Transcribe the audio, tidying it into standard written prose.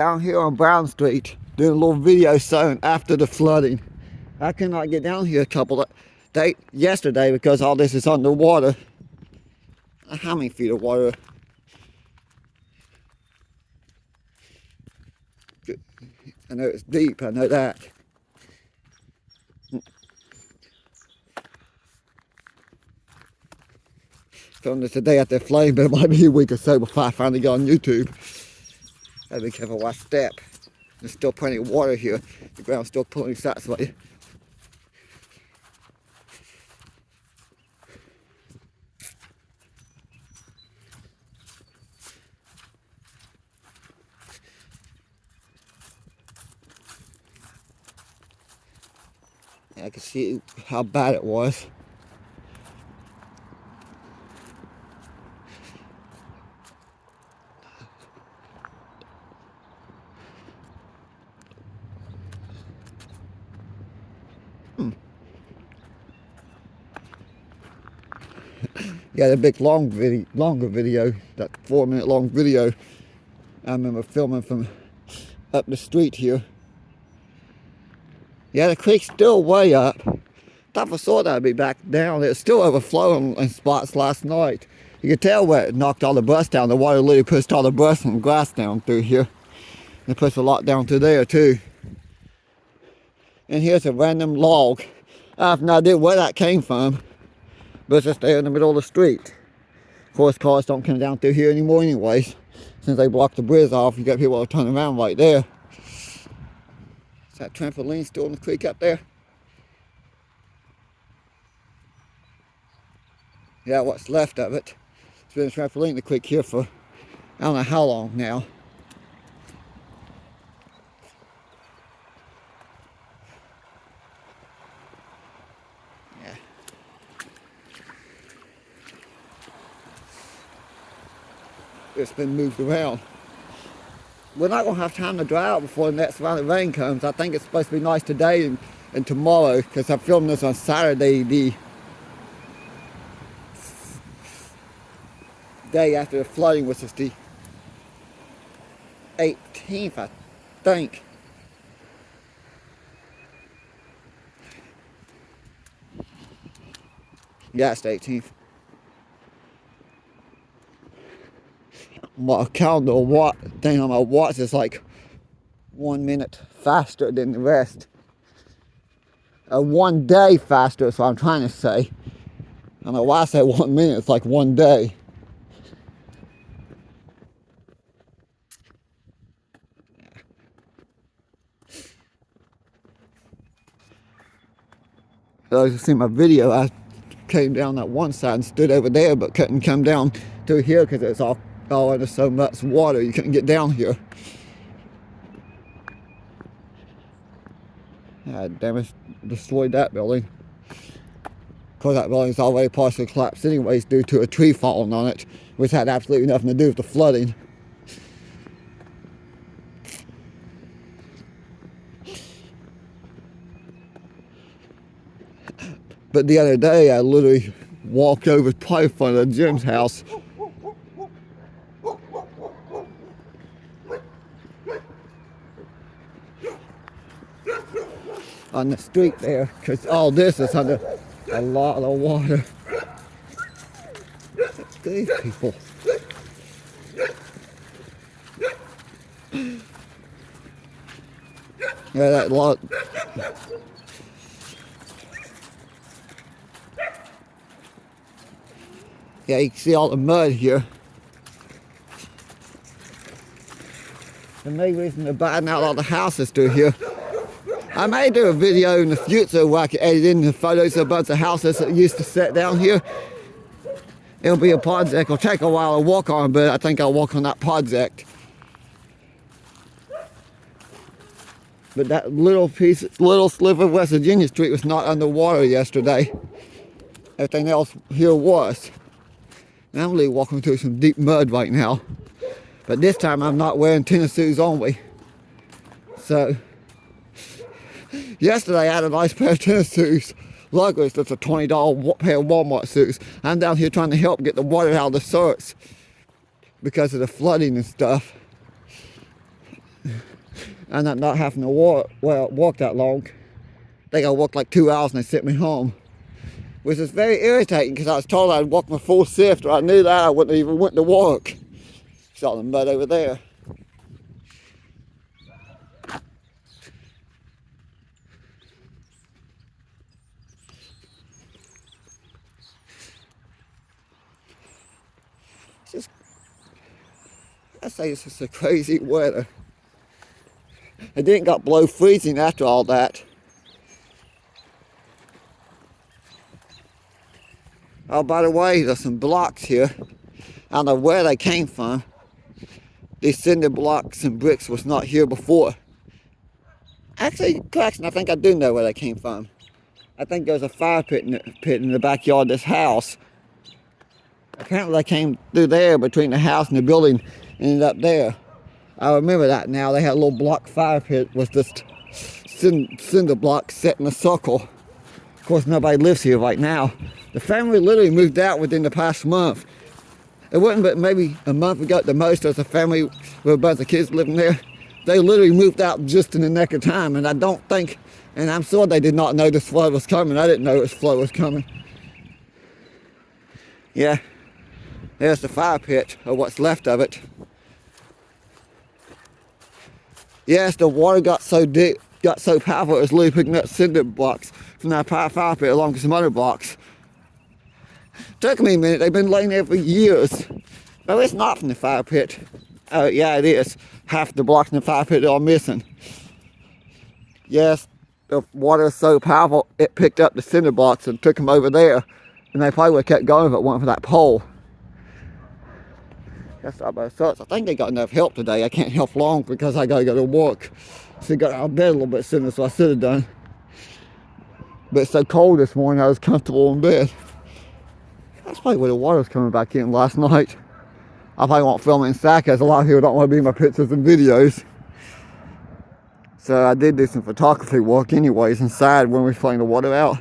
Down here on Brown Street, doing a little video soon after the flooding. I could not get down here a couple of days yesterday because all this is underwater. How many feet of water? I know it's deep, I know that. Filmed this today after the flooding, but it might be a week or so before I finally get on YouTube. Gotta be careful where I step. There's still plenty of water here. The ground's still pulling that way. I can see how bad it was. Yeah, the big longer video, that 4-minute long video, I remember filming from up the street here. Yeah, the creek's still way up. Thought for sure that'd be back down. It was still overflowing in spots last night. You could tell where it knocked all the brush down. The water literally pushed all the brush and grass down through here. It pushed a lot down through there too. And here's a random log. I have no idea where that came from, but it's just there in the middle of the street. Of course, cars don't come down through here anymore anyways. Since they blocked the bridge off, you got people turning around right there. Is that trampoline still in the creek up there? Yeah, what's left of it. It's been a trampoline in the creek here for I don't know how long now. Yeah. It's been moved around. We're not going to have time to dry out before the next round of rain comes. I think it's supposed to be nice today and tomorrow, because I'm filming this on Saturday, the day after the flooding, which is the 18th, I think. Yeah, it's the 18th. My calendar thing on my watch is like 1 minute faster than the rest. 1 day faster is what I'm trying to say. I don't know why I say 1 minute, it's like 1 day. So as you see my video, I came down that one side and stood over there, but couldn't come down through here because it's all under so much water. You couldn't get down here. God damn it, destroyed that building. Of course, that building's already partially collapsed anyways due to a tree falling on it, which had absolutely nothing to do with the flooding. But the other day, I literally walked over probably in front of Jim's house. On the street there, because all this is under a lot of water. These people. Yeah, that lot. Yeah, you can see all the mud here. The main reason they're buying out all the houses through here. I may do a video in the future where I can edit in the photos of a bunch of houses that used to sit down here. It'll be a project. It'll take a while to walk on, but I think I'll walk on that project. But that little sliver of West Virginia Street was not underwater yesterday. Everything else here was. And I'm really walking through some deep mud right now. But this time I'm not wearing tennis shoes only. So, yesterday I had a nice pair of tennis shoes. Luckily it's just a $20 pair of Walmart shoes. I'm down here trying to help get the water out of the search because of the flooding and stuff. I ended up not having to walk that long. I think I walked like 2 hours and they sent me home. Which is very irritating because I was told I'd walk my full shift, or I knew that I wouldn't even went to work. It's all the mud over there. I say it's just a crazy weather. It didn't got below freezing after all that. Oh, by the way, there's some blocks here. I don't know where they came from. These cinder blocks and bricks was not here before. Actually, Claxton, I think I do know where they came from. I think there's a fire pit in the backyard of this house. Apparently they came through there between the house and the building and ended up there. I remember that now. They had a little block fire pit with just cinder blocks set in a circle. Of course, nobody lives here right now. The family literally moved out within the past month. It wasn't but maybe a month ago at the most. There was a family with a bunch of kids living there. They literally moved out just in the nick of time, and I don't think, and I'm sure they did not know this flood was coming. I didn't know this flood was coming. Yeah, there's the fire pit, or what's left of it. Yes, the water got so deep, got so powerful, it was literally picking up cinder blocks from that fire pit along with some other blocks. Took me a minute. They've been laying there for years. No, it's not from the fire pit. Oh, yeah, it is. Half the blocks in the fire pit are missing. Yes, the water is so powerful, it picked up the cinder blocks and took them over there. And they probably would have kept going if it weren't for that pole. That's all about sucks. I think they got enough help today. I can't help long because I gotta go to work. So I got out of bed a little bit sooner, so I should have done. But it's so cold this morning, I was comfortable in bed. That's probably where the water was coming back in last night. I probably won't film it inside because a lot of people don't want to be in my pictures and videos. So I did do some photography work anyways inside when we were playing the water out.